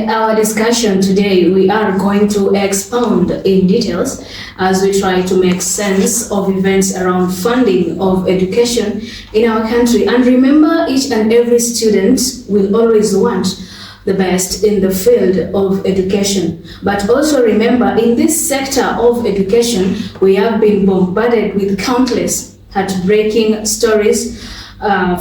In our discussion today, we are going to expound in details as we try to make sense of events around funding of education in our country. And remember, each and every student will always want the best in the field of education. But also remember, in this sector of education, we have been bombarded with countless heartbreaking stories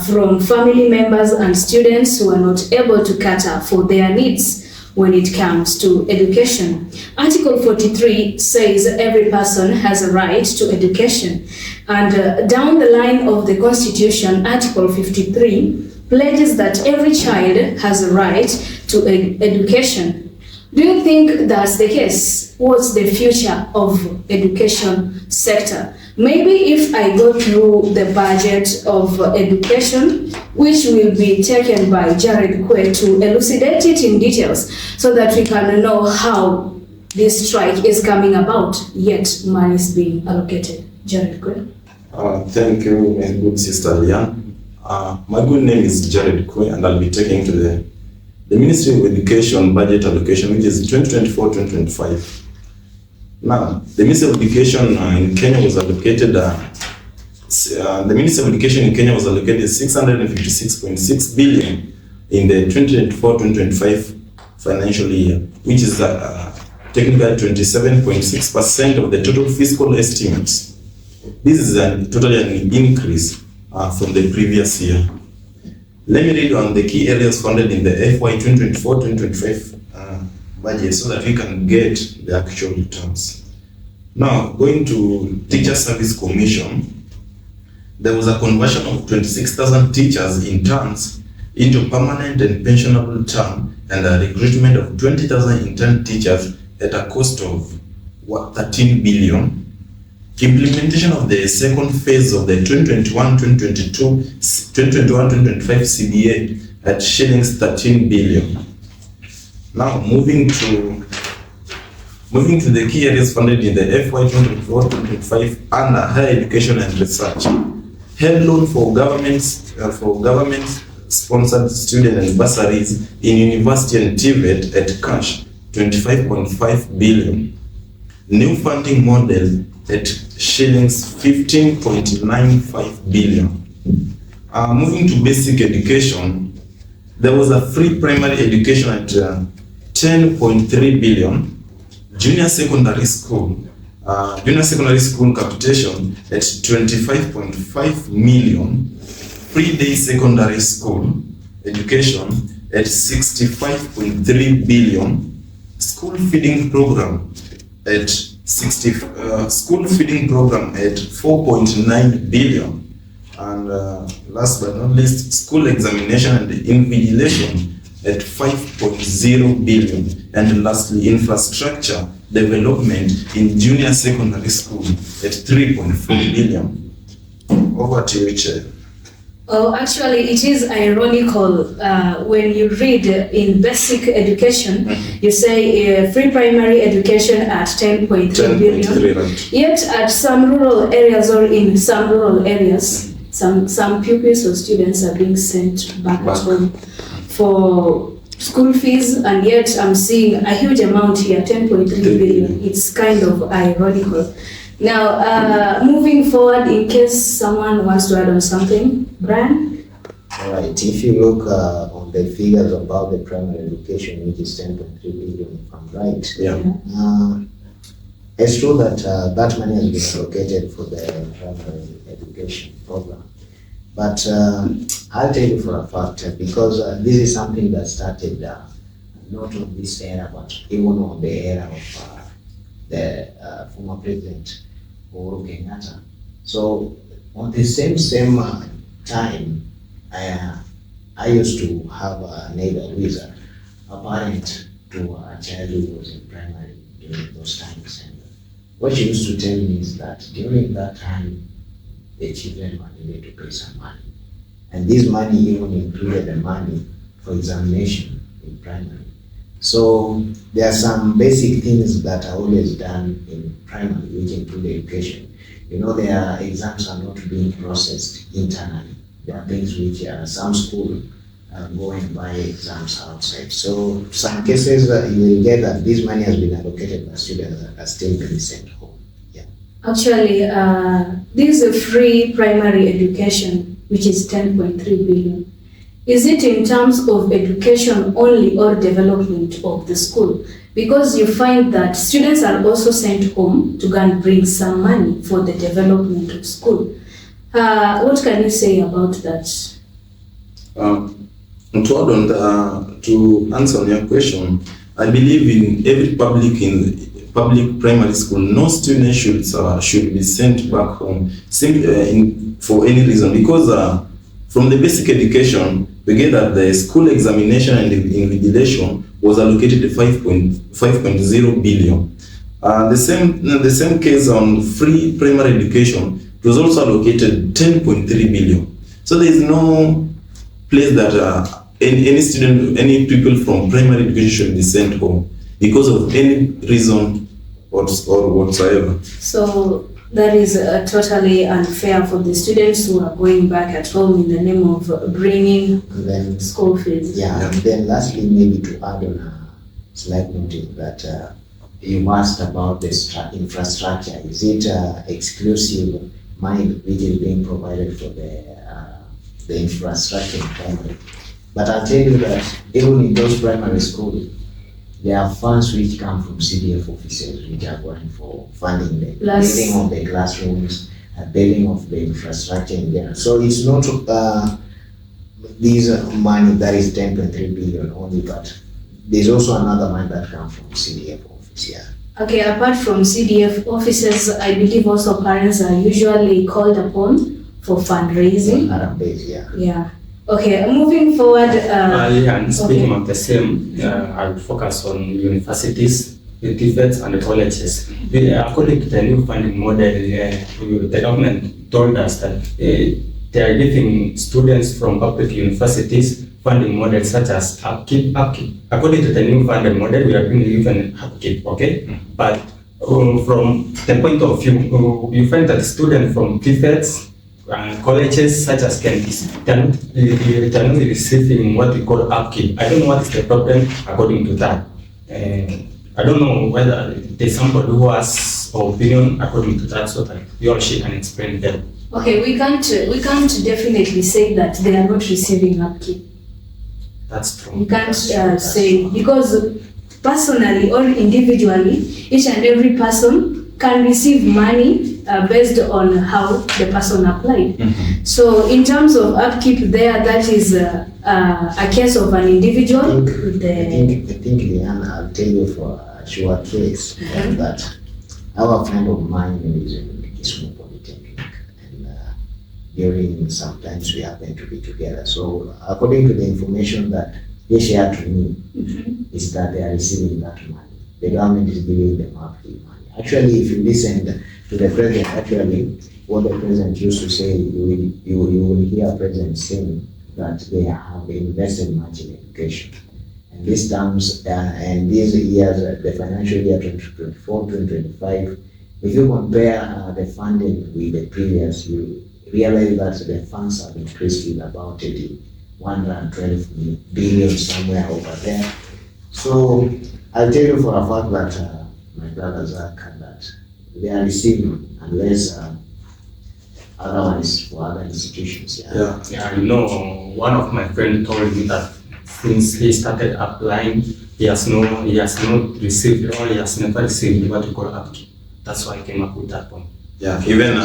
from family members and students who are not able to cater for their needs when it comes to education. Article 43 says every person has a right to education. And down the line of the Constitution, Article 53 pledges that every child has a right to education. Do you think that's the case? What's the future of education sector? Maybe if I go through the budget of education, which will be taken by Jared Kwe to elucidate it in details so that we can know how this strike is coming about, yet money is being allocated. Jared Kwe. Thank you, my good sister Lian. My good name is Jared Kwe, and I'll be taking to the Ministry of Education budget allocation, which is 2024-2025. Now, the Ministry of Education in Kenya was allocated. The Ministry of Education in Kenya was allocated 656.6 billion in the 2024-2025 financial year, which is technically 27.6% of the total fiscal estimates. This is totally an increase from the previous year. Let me read on the key areas funded in the FY 2024-2025 budget so that we can get the actual returns. Now, going to Teacher Service Commission, there was a conversion of 26,000 teachers interns into permanent and pensionable term, and a recruitment of 20,000 intern teachers at a cost of 13 billion. Implementation of the second phase of the 2021-2025 CBA at shillings 13 billion. Now, moving to the key areas funded in the FY 2024-2025 under higher education and research. Held loan for government-sponsored student and bursaries in university and TVET at cash 25.5 billion. New funding model at shillings 15.95 billion. Moving to basic education, there was a free primary education at 10.3 billion, junior secondary school capitation at 25.5 million, free day secondary school education at 65.3 billion, school feeding program at 4.9 billion, and last but not least, school examination and invigilation at 5.0 billion, and lastly, infrastructure development in junior secondary school at 3.4 billion. Over to you, Chair. Oh, actually, it is ironical when you read in basic education, you say free primary education at 10.3 billion. Right. Yet at some rural areas or in some rural areas, some pupils or students are being sent back at home for school fees, and yet I'm seeing a huge amount here, 10.3 billion. It's kind of ironical. Now, moving forward, in case someone wants to add on something, Brian? All right, if you look on the figures about the primary education, which is 10.3 billion, if I'm right, it's true that that money has been allocated for the primary education program. But I'll tell you for a fact, because this is something that started not on this era, but even on the era of the former president, Uhuru Kenyatta. So on the same time, I used to have a neighbor who is a parent to a child who was in primary during those times. And what she used to tell me is that during that time, the children were needed to pay some money. And this money even included the money for examination in primary. So there are some basic things that are always done in primary, which include education. You know, their exams are not being processed internally. There are things which some school go and buy exams outside. So some cases you will get that this money has been allocated, but students are still being sent home. Yeah. Actually, this is a free primary education, which is 10.3 billion. Is it in terms of education only or development of the school? Because you find that students are also sent home to go and bring some money for the development of school. What can you say about that? To add on to answer on your question, I believe in every public primary school, no student should be sent back home for any reason, because from the basic education we get that the school examination and invigilation was allocated 5.0 billion. The same case on free primary education, it was also allocated 10.3 billion. So there is no place that any people from primary education should be sent home because of any reason or whatsoever. So that is totally unfair for the students who are going back at home in the name of bringing school fees. Yeah, and then lastly, maybe to add on a slight note that you asked about the infrastructure. Is it exclusive money which is being provided for the infrastructure in primary? But I'll tell you that even in those primary schools, there are funds which come from CDF offices which are going for funding the building of the classrooms, building of the infrastructure in general. So it's not these money that is 10.3 billion only, but there's also another money that comes from CDF office. Yeah. Okay, apart from CDF offices, I believe also parents are usually called upon for fundraising. Yeah. Okay, moving forward. And speaking of the same, I will focus on universities, the TVETs, and the colleges. According to the new funding model, the government told us that they are giving students from public universities funding models such as upkeep. According to the new funding model, we are being given upkeep, okay? But from the point of view, you find that students from TVETs, colleges such as Kent, they're not receiving what we call upkeep. I don't know what is the problem according to that. I don't know whether there's somebody who has an opinion according to that, so that you or she can explain them. Okay, we can't definitely say that they are not receiving upkeep. That's true. We can't say, because personally or individually, each and every person can receive money based on how the person applied. Mm-hmm. So in terms of upkeep there, that is a case of an individual. I think Leanne, I'll tell you for a sure case that our friend of mine is in Kisumu Polytechnic, and during sometimes we happen to be together. So according to the information that they shared to me, is that they are receiving that money. The government is giving them upkeep money. Actually, if you listen to the president, actually, what the president used to say, you will hear president saying that they have invested much in education. And these terms, and these years, the financial year 2024-2025, if you compare the funding with the previous, you realize that the funds have increased with about 112 billion somewhere over there. So I'll tell you for a fact that my brother Zach, that they are receiving, unless otherwise for other institutions. Yeah, you know, one of my friends told me that since he started applying, he has not received, or he has never received what we call upkeep. That's why I came up with that point. Yeah, even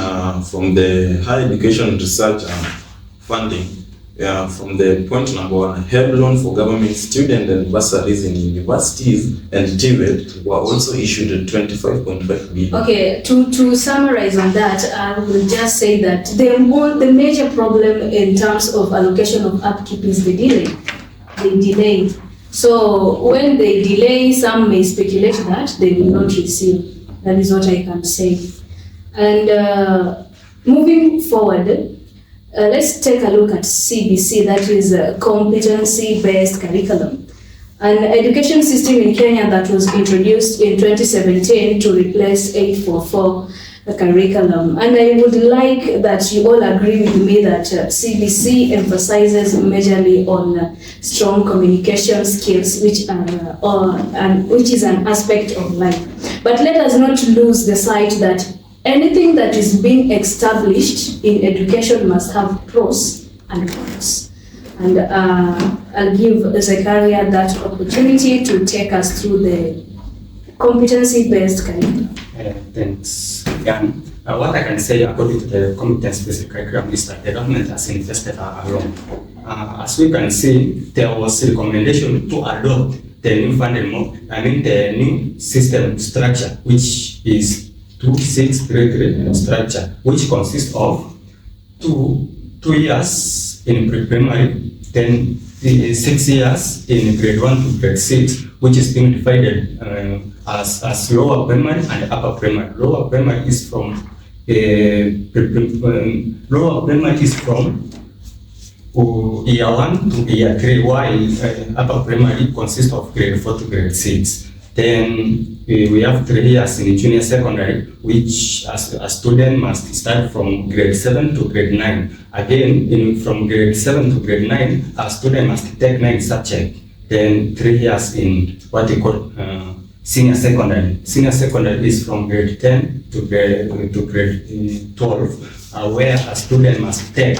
from the higher education research funding, from the point number one, help loan for government student and bursaries in universities and TVET were also issued at 25.5 billion. Okay, to summarize on that, I will just say that the major problem in terms of allocation of upkeep is the delay. They delay. So when they delay, some may speculate that they will not receive. That is what I can say. And moving forward, let's take a look at CBC, that is a competency-based curriculum. An education system in Kenya that was introduced in 2017 to replace 844 curriculum. And I would like that you all agree with me that CBC emphasizes majorly on strong communication skills, which is an aspect of life. But let us not lose the sight that anything that is being established in education must have pros and cons. And I'll give Zechariah that opportunity to take us through the competency-based curriculum. Thanks, Jan. What I can say according to the competence-based curriculum is that the government has invested along. As we can see, there was a recommendation to adopt the new the new system structure, which is 2-6 grade structure, which consists of two years in pre-primary, then 6 years in grade 1 to grade 6, which is being divided as lower primary and upper primary. Lower primary is from year 1 to year 3, while upper primary consists of grade 4 to grade 6. Then we have 3 years in junior secondary, which a student must start from grade 7 to grade 9. Again, from grade 7 to grade 9, a student must take 9 subjects. Then 3 years in what we call senior secondary. Senior secondary is from grade 10 to grade 12, where a student must take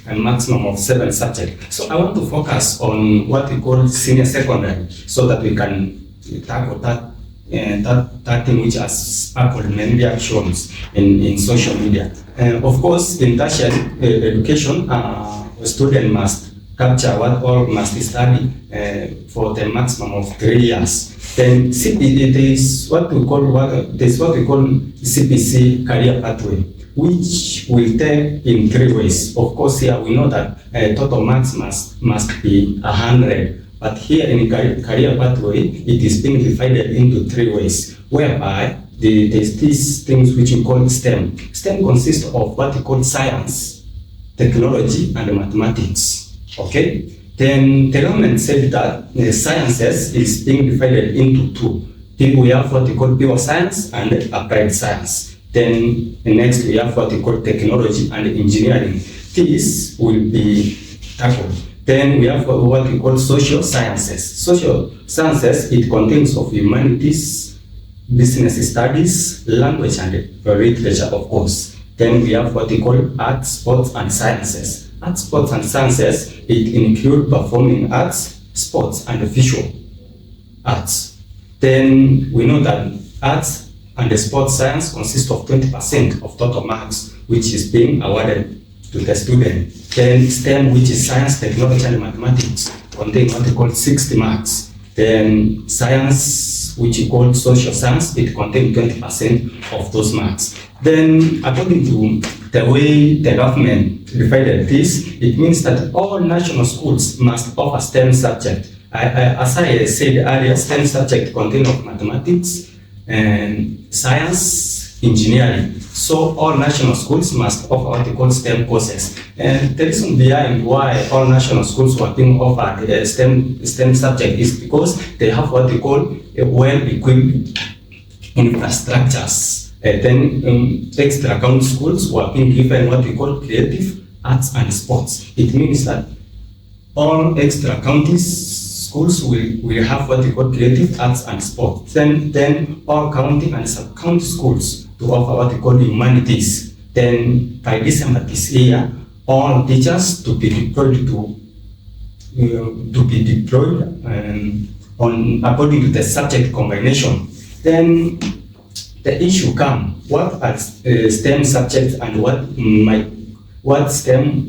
a maximum of 7 subjects. So I want to focus on what we call senior secondary, so that we can tackle that thing which has sparkled many reactions in social media. Of course, in tertiary education, a student must capture what all must study for the maximum of 3 years. Then it is what we call CPC career pathway, which will take in 3 ways. Of course, here we know that total marks must be 100. But here in career pathway, it is being divided into 3 ways, whereby there's these things which we call STEM. STEM consists of what we call science, technology, and mathematics. Okay? Then the government said that the sciences is being divided into 2. We have what we call pure science and applied science. Then next we have what we call technology and engineering. These will be tackled. Then we have what we call social sciences. Social sciences, it contains of humanities, business studies, language and literature, of course. Then we have what we call arts, sports and sciences. Arts, sports and sciences, it include performing arts, sports and visual arts. Then we know that arts and the sports science consist of 20% of total marks, which is being awarded to the student. Then STEM, which is science, technology, and mathematics, contain what we call 60 marks. Then science, which we call social science, it contains 20% of those marks. Then, according to the way the government divided this, it means that all national schools must offer STEM subject. As I said earlier, STEM subject contain of mathematics and science, engineering. So all national schools must offer what they call STEM courses. And the reason behind why all national schools were being offered STEM subject is because they have what they call a well-equipped infrastructures. Then extra county schools were being given what we call creative arts and sports. It means that all extra county schools will have what we call creative arts and sports. Then all county and sub-county schools to offer what we call humanities. Then by December this year, all teachers to be deployed on according to the subject combination. Then the issue come: what are STEM subjects and what STEM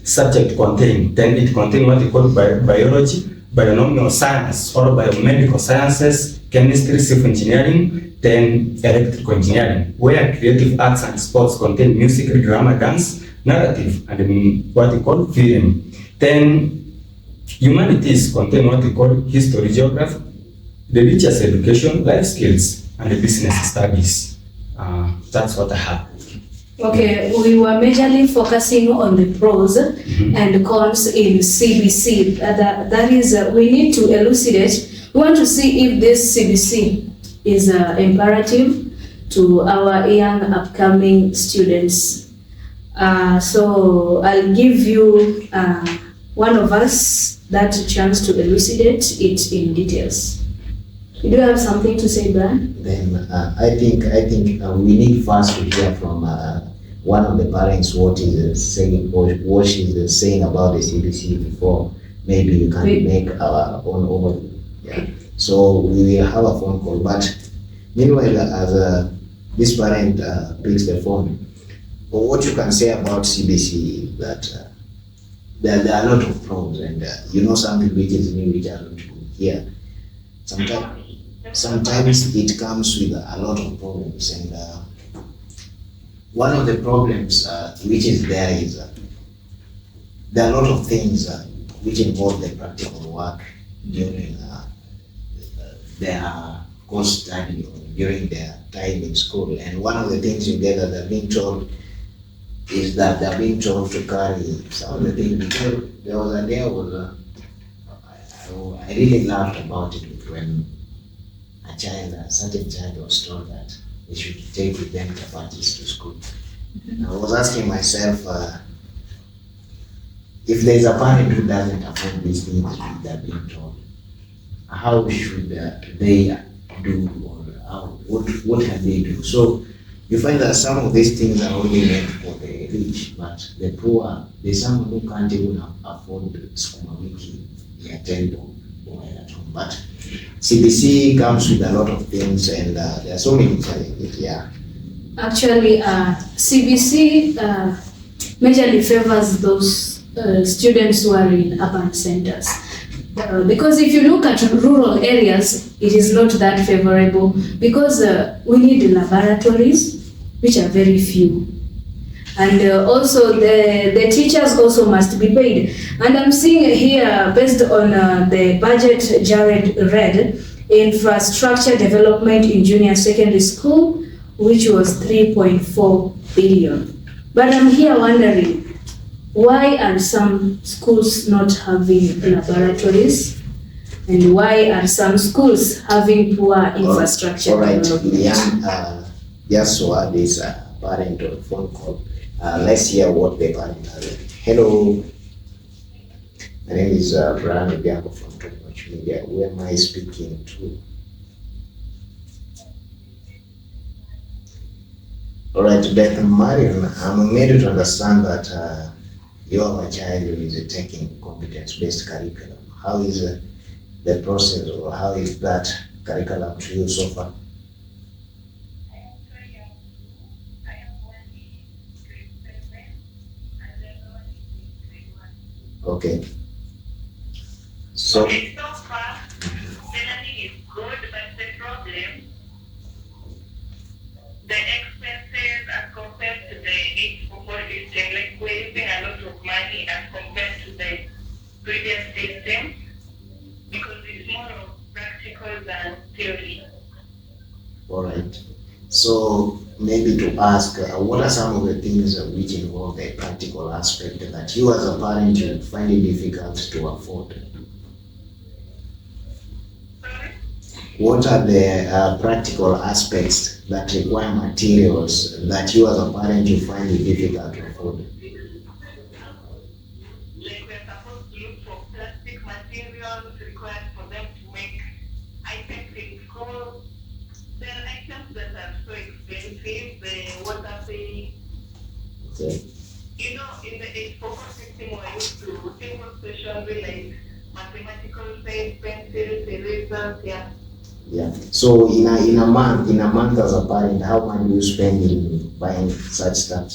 subject contain? Then it contain what we call biology, binomial science, or biomedical sciences, chemistry, civil engineering, then electrical engineering, where creative arts and sports contain music, drama, dance, narrative, and what we call film. Then humanities contain what we call history, geography, religious education, life skills, and business studies. That's what I have. Okay, we were majorly focusing on the pros and cons in CBC. That is, we need to elucidate. We want to see if this CBC is imperative to our young upcoming students. So I'll give you one of us that chance to elucidate it in details. Do you have something to say, Brian? Then I think we need first to hear from one of the parents what is saying or what she's saying about the CBC before maybe we can make our own overview. Yeah. So we will have a phone call. But meanwhile, as this parent picks the phone, what you can say about CBC is that there are a lot of pros, and something which is new, which are not here. Sometimes it comes with a lot of problems, and one of the problems which is there is there are a lot of things which involve the practical work during their course study or during their time in school. And one of the things you get that they're being told is that they're being told to carry some of the things. Because there was a day I really laughed about it when a certain child was told that they should take with them chapatis to school. I was asking myself, if there is a parent who doesn't afford these things they're being told, how should they do, or what can they do? So you find that some of these things are only meant for the rich, but the poor, there's someone who can't even afford sukuma wiki at home. But CBC comes with a lot of things, and there are so many challenges. Yeah. Actually, CBC majorly favors those students who are in urban centers. Because if you look at rural areas, it is not that favorable, because we need laboratories, which are very few. And also the teachers also must be paid. And I'm seeing here, based on the budget Jared read, infrastructure development in junior secondary school, which was 3.4 billion. But I'm here wondering, why are some schools not having laboratories? And why are some schools having poor infrastructure? All right, development? yeah, just so this parent on phone call. Let's hear what the parent has. Hello, my name is Brian Obiango from Much Media. Who am I speaking to? All right, Beth Marion, I'm made to understand that you have a child who is taking competence-based curriculum. How is the process, or how is that curriculum to you so far? Okay. So far, the learning is good, but the problem, the expenses as compared to the 844 system, like we're using a lot of money as compared to the previous system, because it's more of practical than theory. all right. So maybe to ask, what are some of the things which involve the practical aspect that you as a parent you find it difficult to afford? Sorry? What are the practical aspects that require materials that you as a parent you find it difficult to afford? Like we're supposed to look for plastic materials required for them to make items in school. There are items that are so expensive, the water thing. Okay. You know, in the 844 system, we're used to simple stationery like mathematical pens, pencils, erasers, yeah. Yeah. So in a month as a parent, how much do you spend in buying such stuff?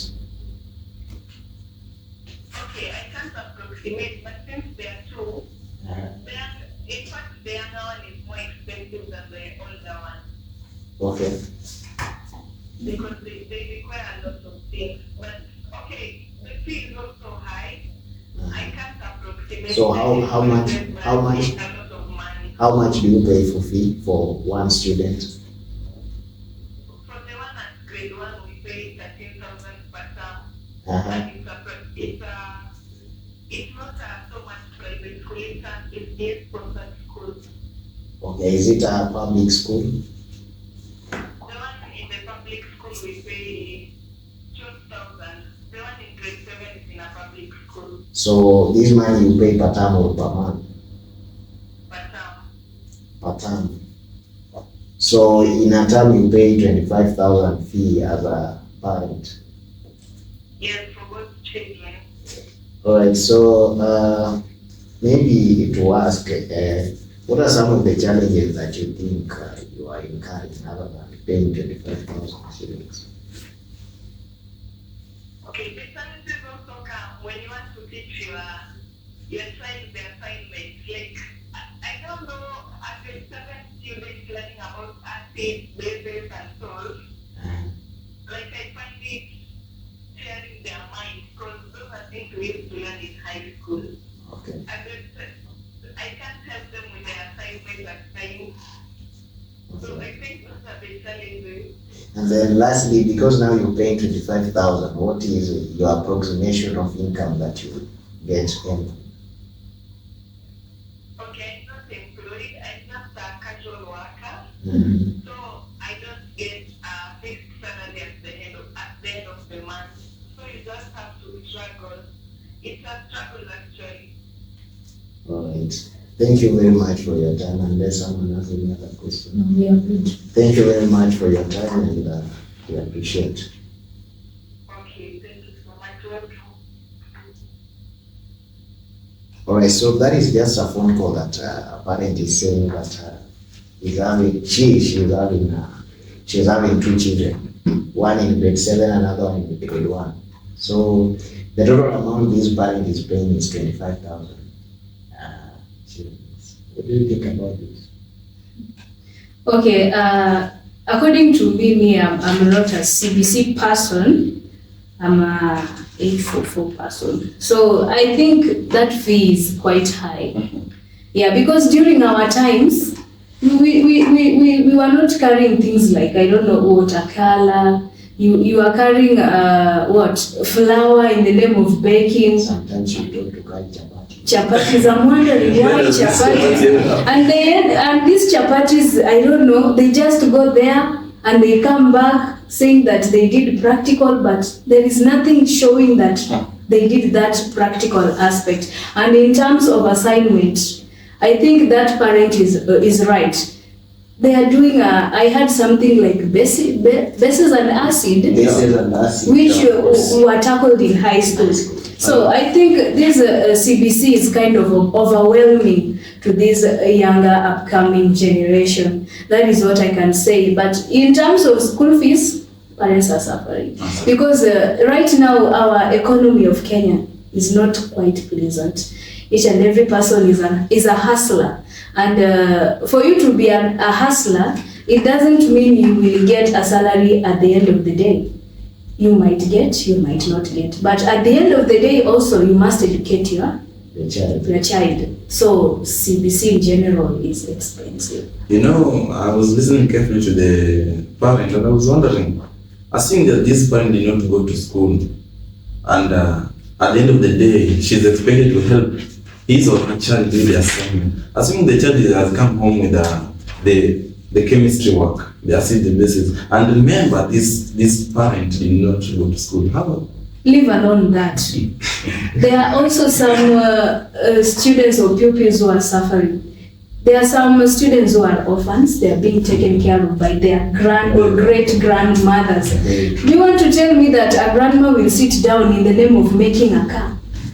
Okay, I can't approximate, but since there are two, in fact, the younger one is more expensive than the older one. Okay. Because they require a lot of things. But okay, the fee is also high. I can't approximate. So how much a lot of money. how much do you pay for fee for one student? For the one at grade 1, we pay 13,000 per term. Uh-huh. And it's not so much private school, it's sponsored school. Okay, is it a public school? The one in the public school we pay 12,000. The one in grade 7 is in a public school. So this money you pay per term or per month? But Per term. So in a term you pay 25,000 fee as a parent. yes, for both children. Alright, so maybe to ask, what are some of the challenges that you think you are incurring other than paying 25,000 shillings? Okay, the challenges also come when you want to teach your child the assignments. Like, I don't know, as a 7 students learning about acid, bases, and salts, like I find it sharing their mind because those are things we used to learn in high school. Okay. And I can't help them with their assignments at times. So I think those are the challenges. And then lastly, because now you're paying 25,000, what is your approximation of income that you get in? Okay, I'm not employed, I'm just a casual worker. Mm-hmm. So I don't get a fixed salary at the end of the month. So you just have to struggle. It's a struggle actually. All right. Thank you very much for your time. Unless someone has any other question. No, we are good. Thank you very much for your time, and we appreciate. Okay, thank you so much. Welcome. All right. So that is just a phone call that a parent is saying that she's having two children, one in grade 7, another one in grade 1. So the total amount this parent is paying is 25,000 shillings. What do you think about this? Okay, according to me, I'm not a CBC person. I'm a 844 person. So I think that fee is quite high. Yeah, because during our times, we were not carrying things like, I don't know, watercolor. You are carrying flour in the name of baking. Sometimes you don't carry chapati. Chapatis, I'm wondering why chapatis. And these chapatis, I don't know, they just go there and they come back saying that they did practical, but there is nothing showing that they did that practical aspect. And in terms of assignment, I think that parent is right. They are doing I had something like bases and acid, which were tackled in high school. So I think this CBC is kind of overwhelming to this younger upcoming generation. That is what I can say. But in terms of school fees, parents are suffering. Because right now our economy of Kenya is not quite pleasant. Each and every person is a hustler. And for you to be a hustler, it doesn't mean you will get a salary at the end of the day. You might get, you might not get. But at the end of the day also, you must educate your child. So CBC in general is expensive. You know, I was listening carefully to the parent and I was wondering, assuming that this parent did not go to school and at the end of the day, she's expected to help his or her child do the assignment. Assuming the child has come home with the chemistry work, the acid, the bases, and remember this parent did not go to school. How? Leave alone that. There are also some students or pupils who are suffering. There are some students who are orphans. They are being taken care of by their grand or great grandmothers. Do you want to tell me that a grandma will sit down in the name of making a car?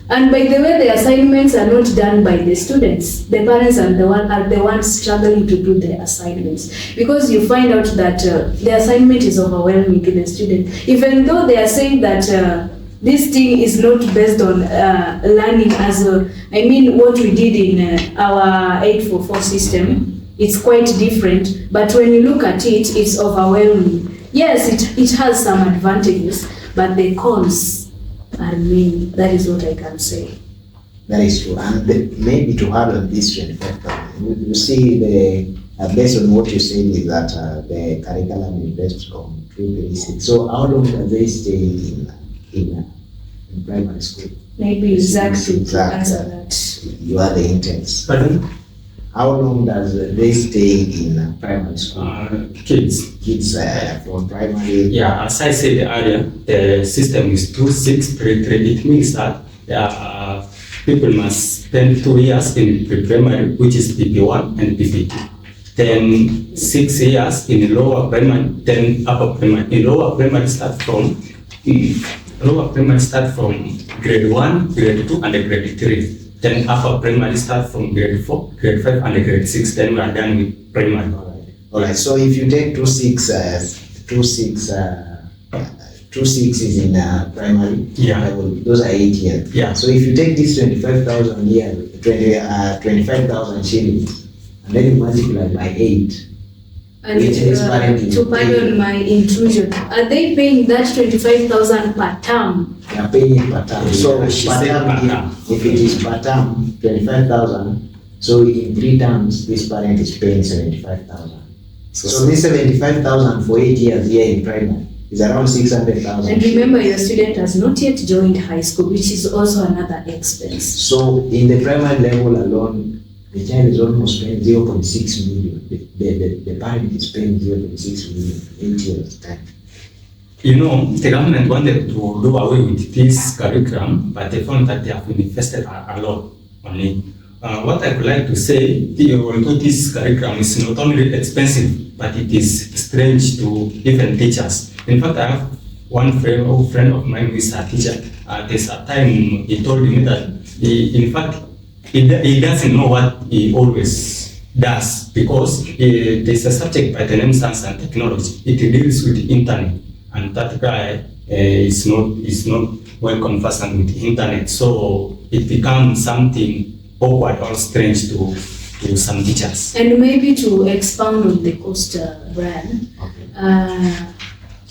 And by the way, the assignments are not done by the students. The parents are the ones struggling to do the assignments. Because you find out that the assignment is overwhelming to the student. Even though they are saying that this thing is not based on learning as what we did in our 844 system. It's quite different. But when you look at it, it's overwhelming. Yes, it has some advantages, but the cons are many. That is what I can say. That is true. And maybe to add on this 25,000, you see based on what you said is that the curriculum is based on 336. So how long do they stay in primary school? Maybe exactly to answer that. You are the interns. Pardon? how long does they stay in primary school? Kids. Kids from primary. Yeah, as I said earlier, the system is 2-6-3-3. It means that people must spend 2 years in pre-primary, which is PP1 and PP2. Then 6 years in lower primary, then upper primary. In lower primary start from grade 1, grade 2, and grade 3. Then upper primary start from grade 4, grade 5, and grade 6. Then we are done with primary. All right. So if you take 2-6 is in primary level, those are 8 years. Yeah. So if you take this 25,000 years, 25,000 shillings, and then you multiply by 8. And which is parent to pardon my intrusion, are they paying that 25,000 per term? They are paying it per term. So per She said term, per term. if it is per term, 25,000. So in 3 terms, this parent is paying 75,000. So this 75,000 for 8 years here in primary is around 600,000. And remember, your student has not yet joined high school, which is also another expense. So in the primary level alone, the child is almost paying 0.6 million. The parent is paying 0.6 million in 8 years' time. You know, the government wanted to do away with this curriculum, but they found that they have invested a lot on it. What I would like to say, although this curriculum is not only expensive, but it is strange to even teachers. In fact, I have one friend of mine who is a teacher. There's a time he told me that he doesn't know what he always does, because there's a subject by the name Science and Technology. It deals with the internet, and that guy is not well conversant with the internet, so it becomes something awkward or strange to some teachers. And maybe to expound on the cost, Brian. Okay.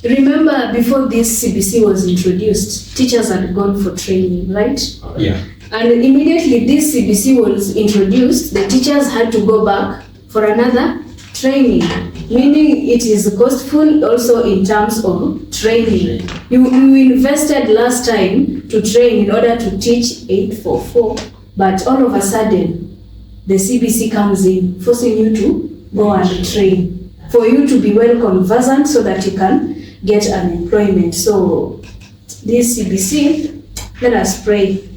Remember, before this CBC was introduced, teachers had gone for training, right? Yeah. And immediately this CBC was introduced, the teachers had to go back for another training, meaning it is costful also in terms of training. You invested last time to train in order to teach 844, but all of a sudden the CBC comes in, forcing you to go and train, for you to be well conversant so that you can get an employment. So this CBC, let us pray.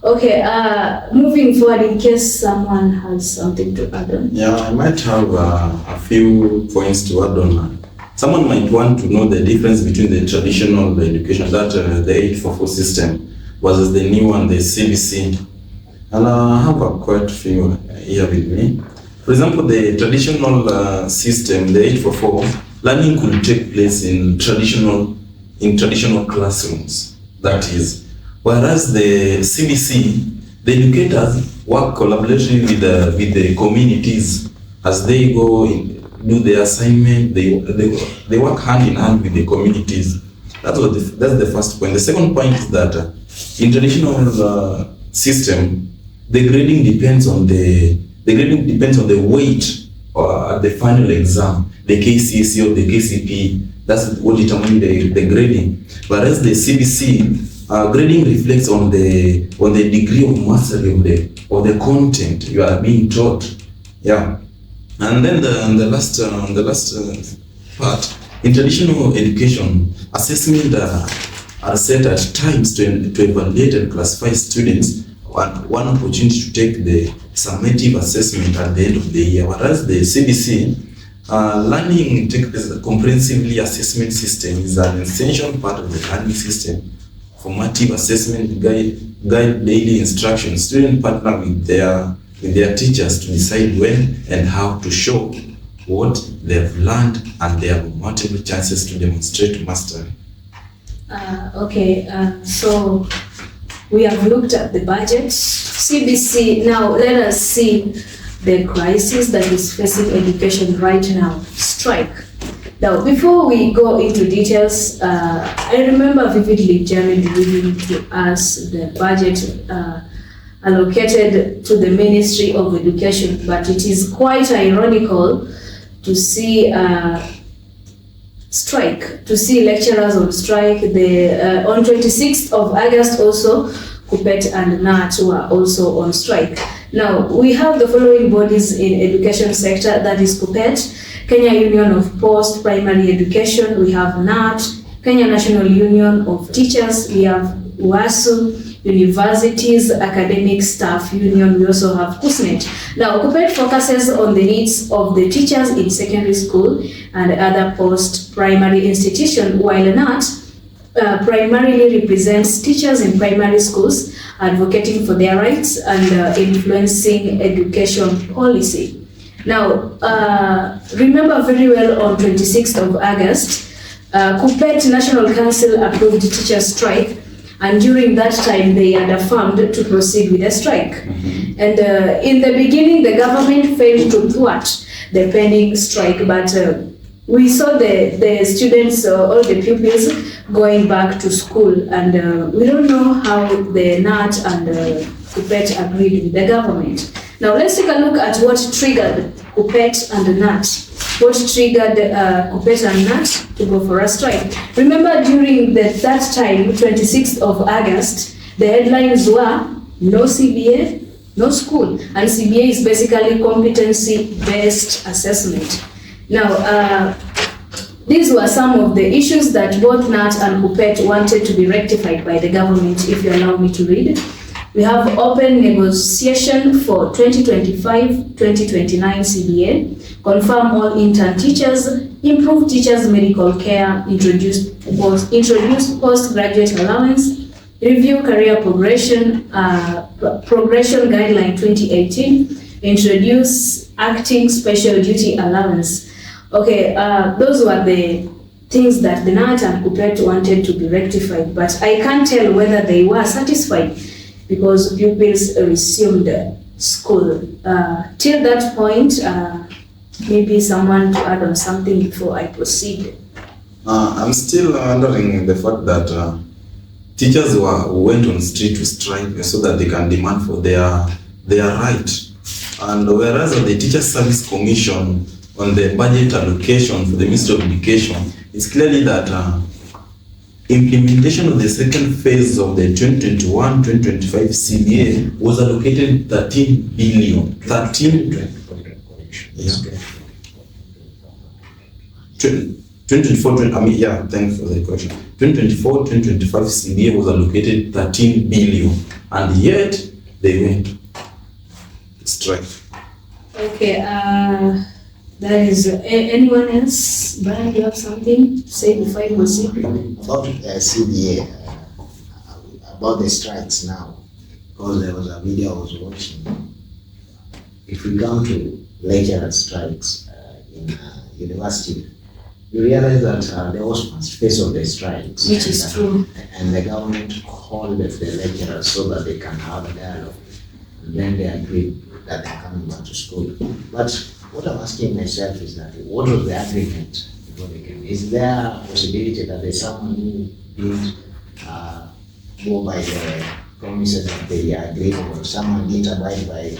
Okay, moving forward, in case someone has something to add on. Yeah, I might have a few points to add on. Someone might want to know the difference between the traditional education, that the 844 system, versus the new one, the CBC. And I have quite a few here with me. For example, the traditional system, the 844, learning could take place in traditional classrooms, that is. Whereas the CBC, the educators work collaboratively with the communities as they go do their assignment. They work hand in hand with the communities. That's the first point. The second point is that in traditional system, the grading depends on the weight at the final exam, the KCSE or the KCPE. That's what determines the grading. Whereas the CBC, grading reflects on the degree of mastery of the content you are being taught. Yeah, and then the last part, in traditional education, assessment are set at times to evaluate and classify students. One opportunity to take the summative assessment at the end of the year. Whereas the CBC, learning take place as a comprehensively assessment system is an essential part of the learning system. Formative assessment guide daily instruction. Students partner with their teachers to decide when and how to show what they have learned, and they have multiple chances to demonstrate mastery. So we have looked at the budget, CBC. Now let us see the crisis that is facing education right now, strike. Now, before we go into details, I remember vividly Jared reading to us the budget allocated to the Ministry of Education, but it is quite ironical to see strike, to see lecturers on strike. On 26th of August also, Kupet and NAT were also on strike. Now, we have the following bodies in education sector, that is KUPPET, Kenya Union of Post-Primary Education, we have NAT, Kenya National Union of Teachers, we have UASU, Universities Academic Staff Union, we also have KUSNET. Now, KUPPET focuses on the needs of the teachers in secondary school and other post-primary institutions, while NAT primarily represents teachers in primary schools, advocating for their rights and influencing education policy. Now, remember very well on 26th of August, KUPPET National Council approved teachers' strike, and during that time they had affirmed to proceed with the strike. And in the beginning, the government failed to thwart the pending strike, but we saw the students, all the pupils, going back to school, and we don't know how the NAT and KUPPET agreed with the government. Now let's take a look at what triggered KUPPET and NAT. What triggered KUPPET and NAT to go for a strike? Remember, during that time, 26th of August, the headlines were no CBA, no school, and CBA is basically competency-based assessment. Now, these were some of the issues that both NAT and KUPPET wanted to be rectified by the government, if you allow me to read. We have open negotiation for 2025-2029 CBA, confirm all intern teachers, improve teachers' medical care, introduce postgraduate allowance, review career progression guideline 2018, introduce acting special duty allowance. Okay, those were the things that the NAT and KUPPET wanted to be rectified, but I can't tell whether they were satisfied because pupils resumed school. Till that point, maybe someone to add on something before I proceed. I'm still wondering the fact that teachers went on street to strike so that they can demand for their right. And whereas the Teacher Service Commission on the budget allocation for the Ministry of Education, it's clearly that implementation of the second phase of the 2021-2025 CBA was allocated 13 billion. 2024, thanks for the question. 2024-2025 CBA was allocated 13 billion, and yet they went to strike. Okay, there is anyone else? Brian, you have something to say before I proceed? About CBA, about the strikes now, because there was a video I was watching. If we come to lecturer strikes in university, you realize that there was first phase of the strikes. Which is true. And the government called the lecturers so that they can have a dialogue. And then they agreed that they're coming back to school. But what I'm asking myself is that what was the agreement before they came? Is there a possibility that there's someone who did go by the promises that they agreed, or someone didn't abide by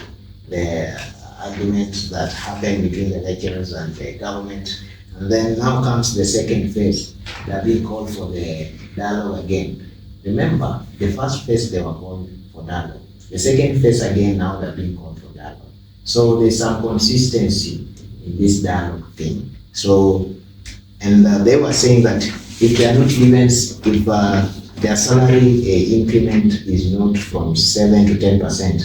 the agreement that happened between the lecturers and the government? And then now comes the second phase. They are being called for the dialogue again. Remember, the first phase they were called for dialogue. The second phase again, now they're being called for dialogue. So there's some consistency in this dialogue thing. So, and they were saying that if they are not given, if their salary increment is not from 7 to 10%,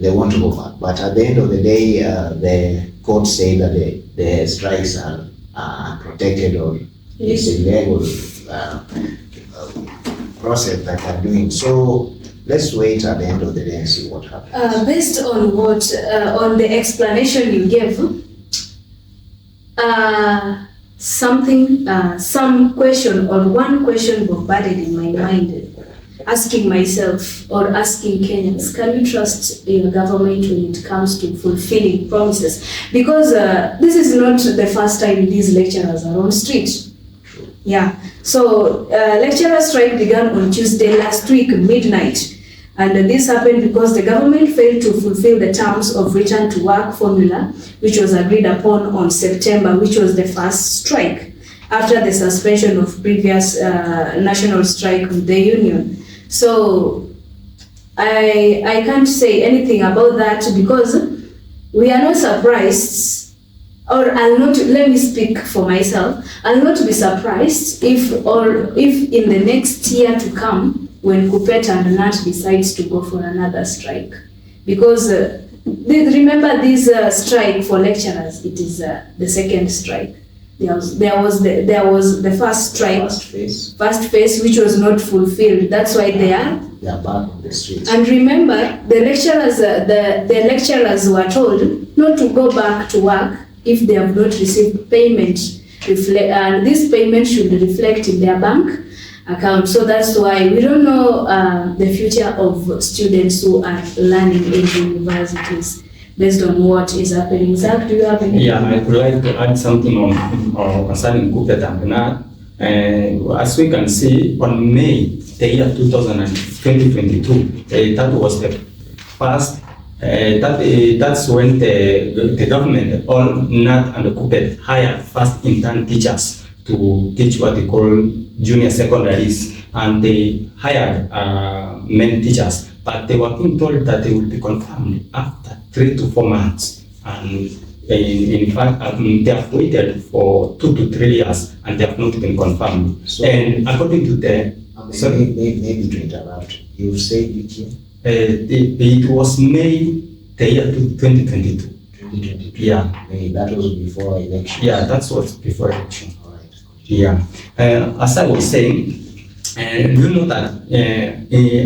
they want to go back. But at the end of the day, the court said that the strikes are protected, or it's a legal process that they're doing. So let's wait at the end of the day and see what happens. Based on what, on the explanation you gave, some question or one question bombarded in my mind, asking myself or asking Kenyans, can you trust your government when it comes to fulfilling promises? Because this is not the first time these lecturers are on street. Yeah, so lecturer strike began on Tuesday last week, midnight. And this happened because the government failed to fulfill the terms of return to work formula, which was agreed upon on September, which was the first strike after the suspension of previous national strike with the union. So I can't say anything about that because we are not surprised, or I'll not, let me speak for myself, I'll not be surprised if in the next year to come, when Kuppet and NAT decides to go for another strike. Because remember this strike for lecturers, it is the second strike. There was the first strike, first phase, which was not fulfilled. That's why they are back on the streets. And remember, the lecturers were told not to go back to work if they have not received payment, and this payment should reflect in their bank account. So that's why we don't know the future of students who are learning in universities based on what is happening. Zach, do you have any? Yeah, I would like to add something on concerning Kuppet and NAT. As we can see, on May the year 2022, that was the first. That's when the government, all NAT and Kuppet, hired first intern teachers to teach what they call junior secondaries, and they hired main teachers, but they were being told that they will be confirmed after 3 to 4 months. And in fact, they have waited for 2 to 3 years and they have not been confirmed. So, and according to the maybe to interrupt, you said which year? It was May the year 2022. 2022. Yeah. May, that was before election. Yeah, that was before election. All right. Yeah. As I was saying, you know that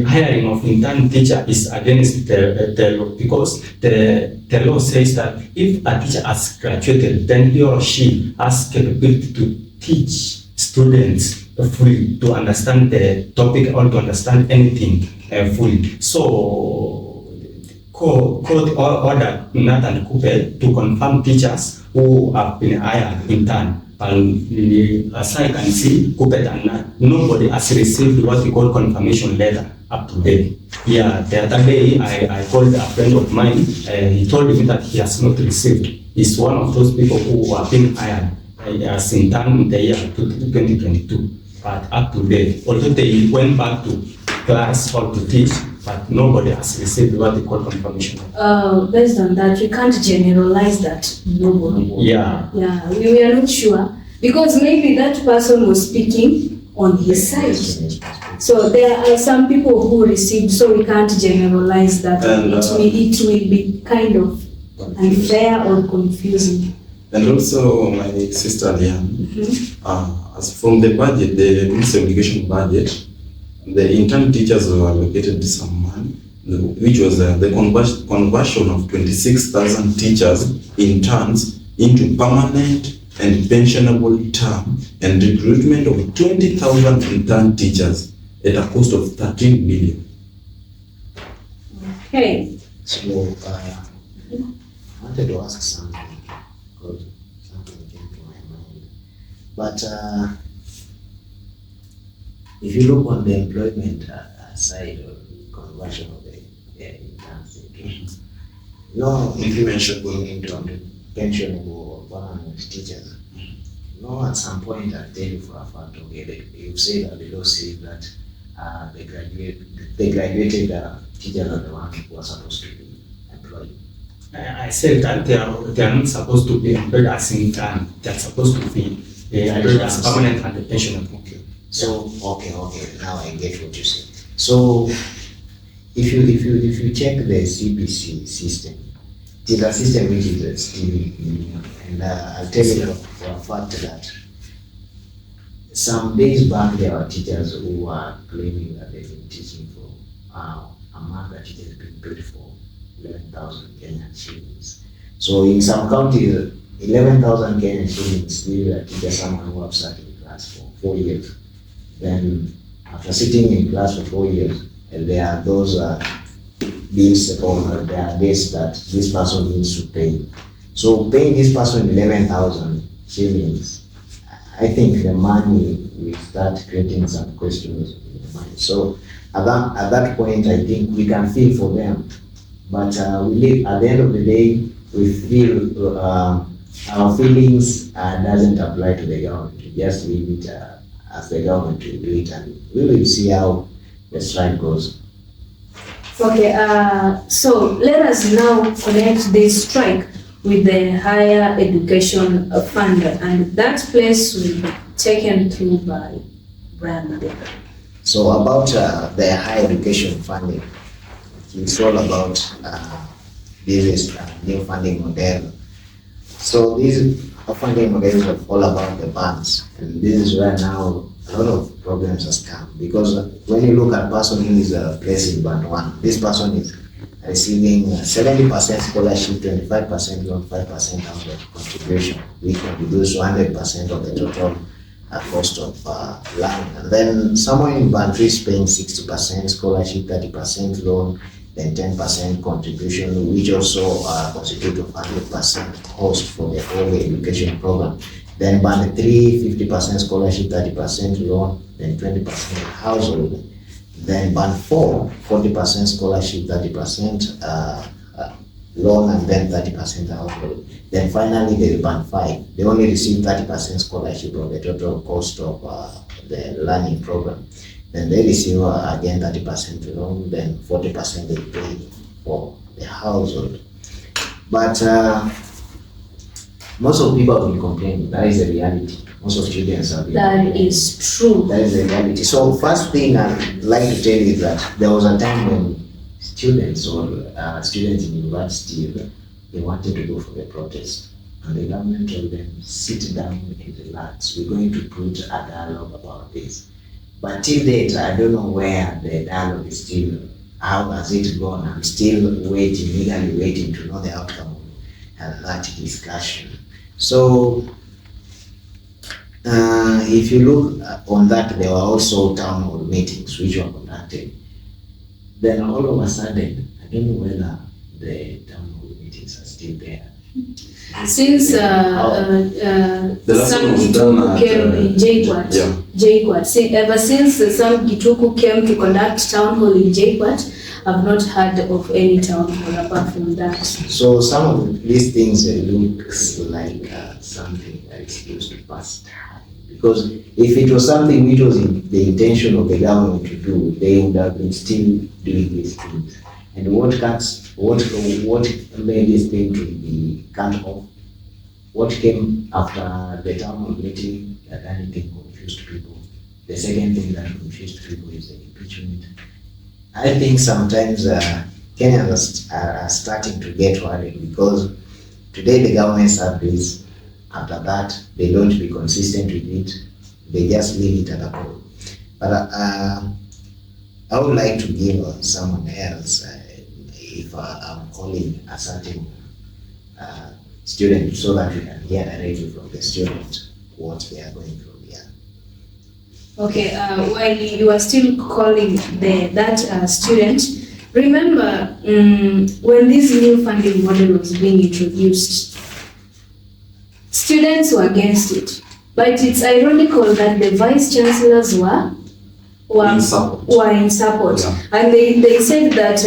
hiring of intern teacher is against the law, because the law says that if a teacher has graduated, then he or she has capability to teach students fully, to understand the topic or to understand anything fully. So court ordered NAT and Kuppet to confirm teachers who have been hired intern. And as I can see, Kuppet and NAT, nobody has received what we call confirmation letter up to date. Yeah, the other day I called a friend of mine. He told me that he has not received. He's one of those people who have been hired as intern in the year 2022. But up to date, although they went back to class or to teach, but nobody has received what they call confirmation. Based on that, we can't generalize that. Nobody. Yeah. Yeah, we are not sure, because maybe that person was speaking on his side. So there are some people who received, so we can't generalize that. And, it will be kind of unfair or confusing. And also, my sister Lian, as from the budget, the Ministry of Education budget, the intern teachers were allocated some money, which was the conversion of 26,000 teachers interns into permanent and pensionable term, and recruitment of 20,000 intern teachers at a cost of 13 billion. Okay. So I wanted to ask something, because something came to my mind. But if you look on the employment side of conversion of the interns, if you mentioned going into pensionable or permanent teachers, at some point I'll tell you for a fact, okay, you say that the law says that the graduated teachers are the ones who are supposed to be employed. I said that they are not supposed to be employed as intern. They are supposed to be employed as permanent and pensionable. Okay. So okay, now I get what you say. So if you check the CPC system, it is a system which is still, and I'll tell you for a fact that some days back there were teachers who were claiming that they've been teaching for a month. The teacher has been paid for 11,000 Kenyan shillings. So in some counties, 11,000 Kenyan shillings give a teacher someone who has sat in class for 4 years. Then after sitting in class for 4 years, there are those bills, or there are days that this person needs to pay. So paying this person 11,000 shillings, I think the money will start creating some questions in the mind. So at that point, I think we can feel for them. But we live, at the end of the day, we feel our feelings doesn't apply to the government. We just leave it as the government will do it, and we will see how the strike goes. Okay, so let us now connect this strike with the higher education fund, and that place will be taken through by Brian. So about the higher education funding, it's all about this is new funding model. So these funding models are all about the banks, and this is where now a lot of problems has come, because when you look at person who is placed in band 1, this person is receiving 70% scholarship, 25% loan, 5% house contribution, which contributes to 100% of the total cost of land. And then someone in band 3 is paying 60% scholarship, 30% loan, then 10% contribution, which also constitute of 100% cost for the whole education program. Then band 3, 50% scholarship, 30% loan, then 20% household. Then band 4, 40% scholarship, 30% loan, and then 30% household. Then finally there is band 5. They only receive 30% scholarship of the total cost of the learning program. Then they receive again 30% loan, then 40% they pay for the household. But most of people have been complaining. That is the reality. Most of students have been That is true. That is the reality. So first thing I'd like to tell you is that there was a time when students or students in university, they wanted to go for the protest. And the government told them, sit down and relax. We're going to put a dialogue about this. But till date, I don't know where the dialogue is still. How has it gone? I'm still waiting, eagerly waiting to know the outcome of that discussion. So, if you look on that, there were also town hall meetings which were conducted. Then all of a sudden, I don't know whether the town hall meetings are still there. Since some Gituku came in JKUAT, ever since some Gituku came to conduct town hall in JKUAT, I've not heard of any town hall apart from that. So some of these things looks like something that is used to pass time. Because if it was something which was in the intention of the government to do, they would have been still doing these things. And what made this thing to be cut off? What came after the town hall meeting that anything confused people? The second thing that confused people is the impeachment. I think sometimes Kenyans are starting to get worried, because today the government said this, after that they don't be consistent with it, they just leave it at a call. But I would like to give someone else, if I'm calling a certain student, so that we can hear directly from the student what they are going through here. Okay, while you are still calling that student, remember when this new funding model was being introduced, students were against it. But it's ironical that the vice chancellors were in support. Yeah. And they said that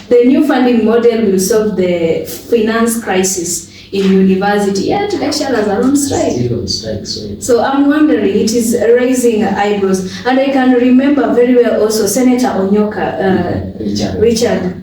the new funding model will solve the finance crisis in university. Yet lecturers are on strike. Still on strike, So I'm wondering, it is raising eyebrows. And I can remember very well also Senator Onyoka, Richard,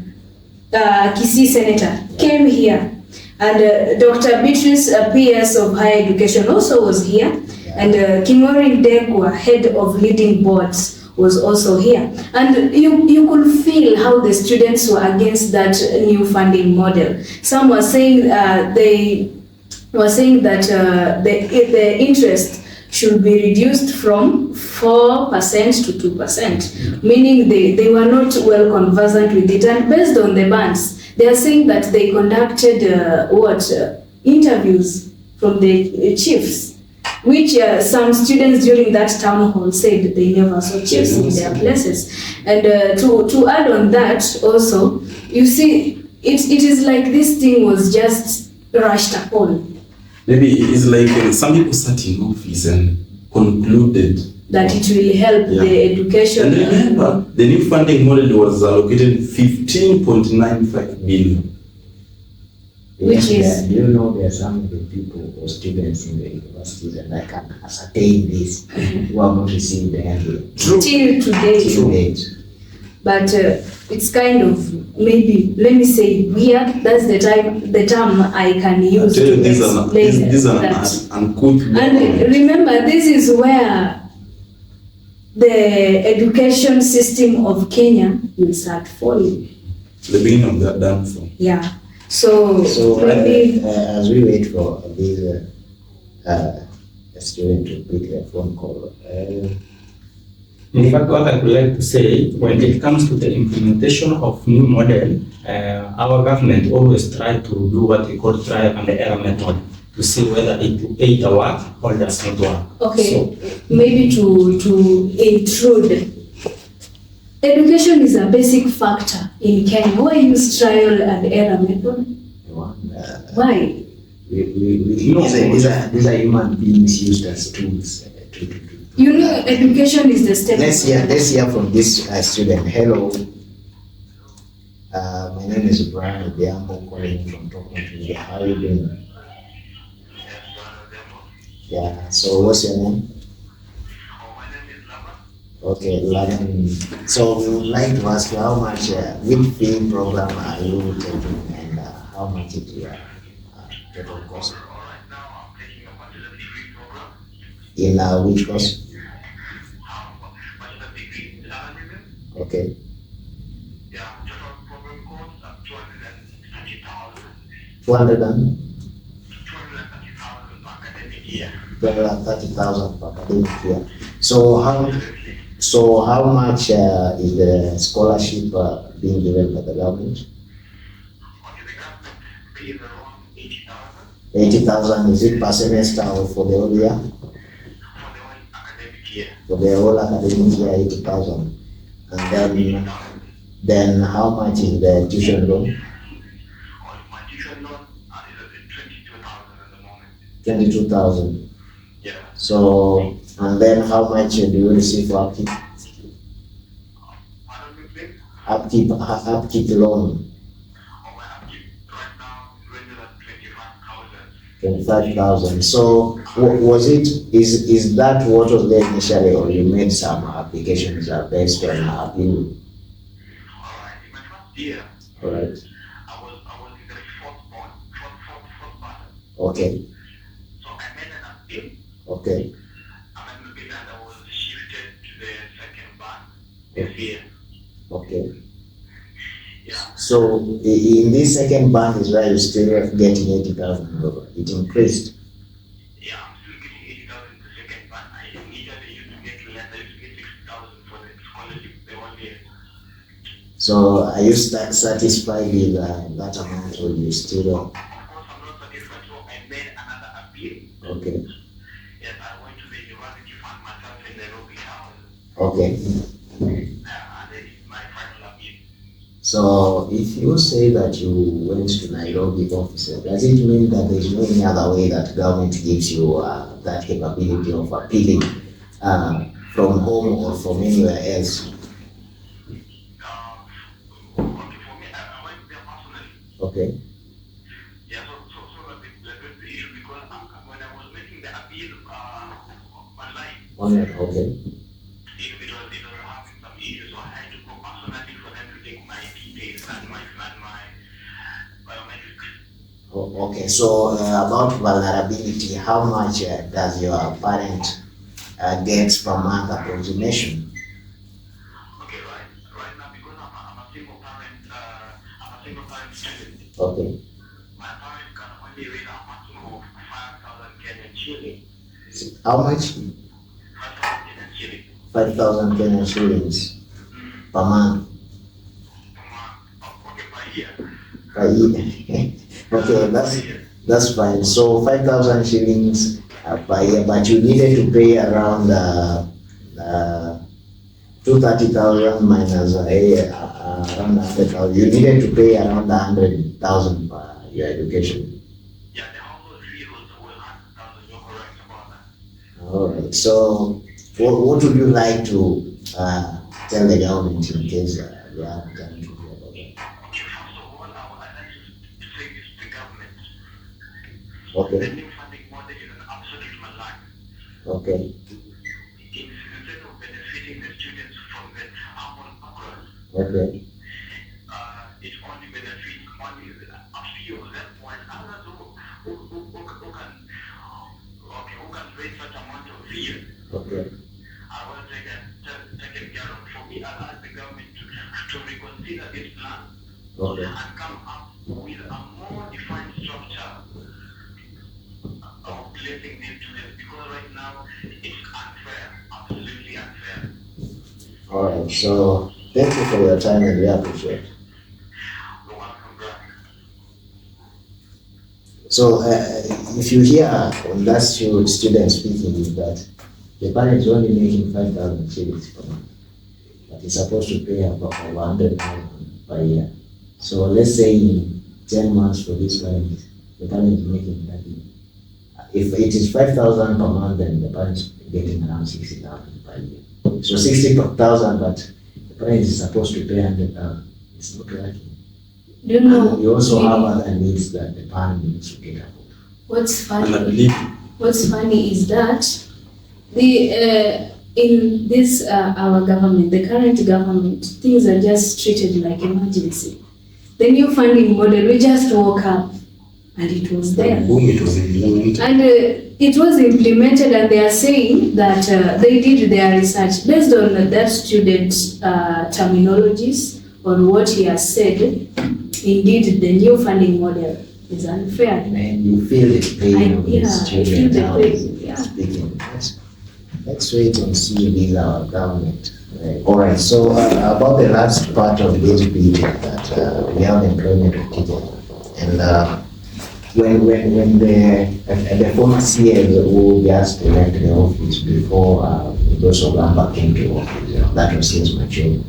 Kisii Senator, came here. And Dr. Beatrice, PS of Higher Education, also was here. Yeah. And Kingori Ndegwa, head of leading boards, was also here. And you could feel how the students were against that new funding model. Some were saying they were saying that the interest should be reduced from 4% to 2%, meaning they were not well conversant with it. And based on the bands, they are saying that they conducted interviews from the chiefs, which some students during that town hall said they never saw chiefs in their places. And to add on that also, you see, it is like this thing was just rushed upon. Maybe it's like some people sat in office and concluded that it will help the education. And remember, the new funding model was allocated 15.95 billion. Which is... Do you know there are some of the people or students in the universities, and I can ascertain this, who have not received the envelope. Till today. Till date. but it's kind of maybe, let me say, weird. That's the term I can use I tell you, to explain these are that. uncouth. And remember, this is where the education system of Kenya will start falling. The beginning of that downfall. Yeah. So maybe as we wait for this student to pick a phone call. In fact, what I would like to say, when it comes to the implementation of new model, our government always try to do what we call trial and error method to see whether it works or does not work. okay, So, maybe to intrude. Education is a basic factor in Kenya. Why use trial and error method? Why? These are human beings used as tools. You know, education is the step. Let's hear from this student. Hello. My name is Brian Obiambo, calling from Toronto. How are you doing? Yeah, so what's your name? Okay, Laman. So we would like to ask you how much which fee program are you taking and how much is your total cost? Right now, I'm taking a bachelor degree program. In which course? Bachelor degree journalism. Okay. Yeah, total program cost of 230,000. 200 and 230,000 per academic year. 30,000 per academic year. So how much is the scholarship being given by the government? Okay, the government pays around 80,000 80,000, is it per semester or for the whole year? for the whole academic year. For the whole academic year, 80,000. And then how much is the tuition loan? My tuition loan is at 22,000 at the moment. 22,000. Yeah. So, and then how much do you receive for upkeep? Pardon me, please? Upkeep loan, Oh, my upkeep right now ranges at 25,000. 25,000. So, is that what was there initially, or you made some applications based on appeal? Alright, in my first year, All right. I was in the fourth battle. Okay. So I made an appeal. Okay. And I was shifted to the second band this year. Okay. Yeah. So, in this second band is where you're still getting 80,000. It increased. Yeah, I'm still getting 80,000 in the second band. I initially used to get less. I used to get 60,000 for the scholarship the whole year. So, are you satisfied with that amount, or you still? Of course, I'm not satisfied, so I made another appeal. Okay. Yes, I went to the university, found myself in Nairobi House. Okay. And then it's my final appeal. So, if you say that you went to Nairobi office, does it mean that there's no any other way that government gives you that capability of appealing from home or from anywhere else? Okay, for me, I went there personally. Okay. Yeah, so that's the issue because when I was making the appeal online, Okay. it was having some issues, so I had to go personally for them to take my details and my biometrics. Okay. So, about vulnerability, how much does your parent get per month approximation? Okay, right now because I'm a single parent student. Okay. My parent can only raise a maximum of 5,000 Kenyan shillings. How much? 5,000 Kenyan shillings 5,000 Kenyan shillings per month. per month. Okay, per year. Per year. Okay, that's fine. So 5,000 shillings per year, but you needed to pay around 230,000 minus around 100,000. You needed to pay around 100,000 for your education. Yeah, the household fee was 100,000. You're correct about that. All right. So what would you like to tell the government in case they have time to do about that? Okay, first of all, I would like to say this to the government. Okay. The new funding model is an absolute malarkey. Okay. Instead of benefiting the students from the humble background, Okay. It only benefits only a few of them, while others who can raise such amount of fear. Okay. I was taken care of. For me, I asked the government to reconsider this plan Okay. and come up with a more defined structure of placing these students, because right now it's unfair, absolutely unfair. All right. So thank you for your time, and we appreciate it. You're welcome, brother. So if you hear on that student speaking, is that the parent is only making 5,000 shillings per month, but he's supposed to pay about 100,000 per year. So let's say in 10 months for this parent, the parent is making 30. If it is 5,000 per month, then the parent is getting around 60,000 per year. So 60,000, but the parent is supposed to pay 100,000. It's not working. Do you know? And you also have other needs that the parent needs to get up. What's And I funny? believe What's funny is that in this our government, the current government, things are just treated like emergency. The new funding model, we just woke up and it was there. boom, it was implemented. And it was implemented, and they are saying that they did their research based on that student's terminologies, on what he has said. Indeed, the new funding model is unfair. And you feel the pain of I these feel children the now pain, yeah. speaking. Let's wait and see with our government. All right, so about the last part of this bit, that we have employment of teachers. And when the former CS who just left the office before those of Lamba came to office, that was since mature.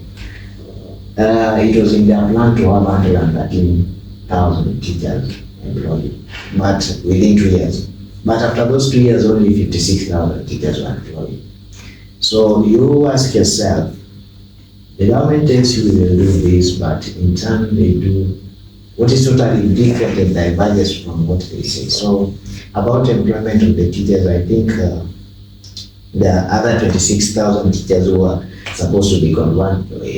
It was in their plan to have 113,000 teachers employed, but within 2 years. But after those 2 years, only 56,000 teachers were employed. So you ask yourself, the government tells you they will do this, but in turn they do what is totally different and diverges from what they say. So about employment of the teachers, I think there are other 26,000 teachers who are supposed to be converted.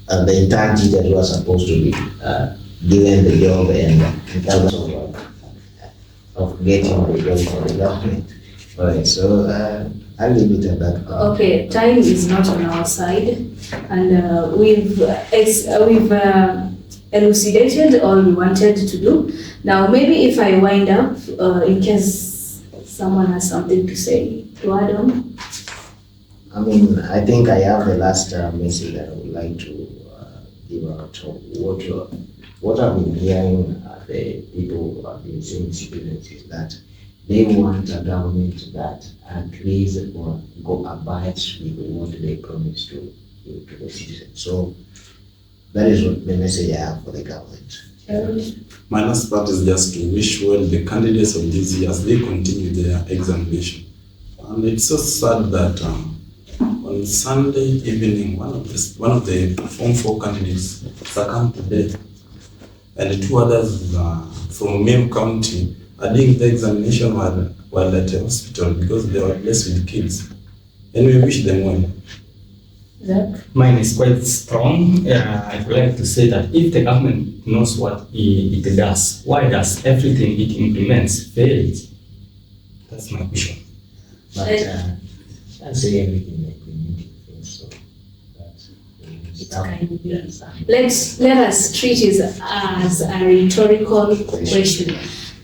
The entire teachers who are supposed to be given the job and terms of getting the job for the government. All right, so I'll leave it at that. Okay, time is not on our side, and we've elucidated all we wanted to do. Now, maybe if I wind up, in case someone has something to say, to add on. I mean, I think I have the last message that I would like to give out. What I've been hearing, the people who have been saying citizens, is that they want a government that agrees or abides with what they promise to the citizens. So that is what the message I have for the government. My last part is just to wish well the candidates of this year as they continue their examination. And it's so sad that on Sunday evening, one of the Form 4 candidates succumbed to death, and 2 others from Mem County are doing the examination while at a hospital because they were blessed with kids. And we wish them well. Zach? Mine is quite strong. I'd like to say that if the government knows what it does, why does everything it implements fail? That's my question. But I'll say everything like we need to think so. Let us treat it as a rhetorical question.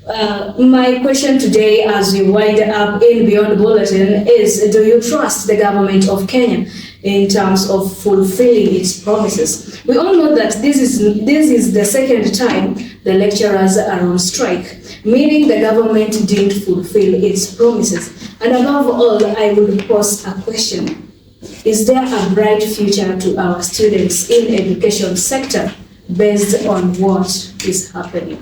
My question today, as we wind up in Beyond Bulletin, is: do you trust the government of Kenya in terms of fulfilling its promises? We all know that this is the second time the lecturers are on strike, meaning the government didn't fulfill its promises. And above all, I would pose a question: is there a bright future to our students in education sector based on what is happening?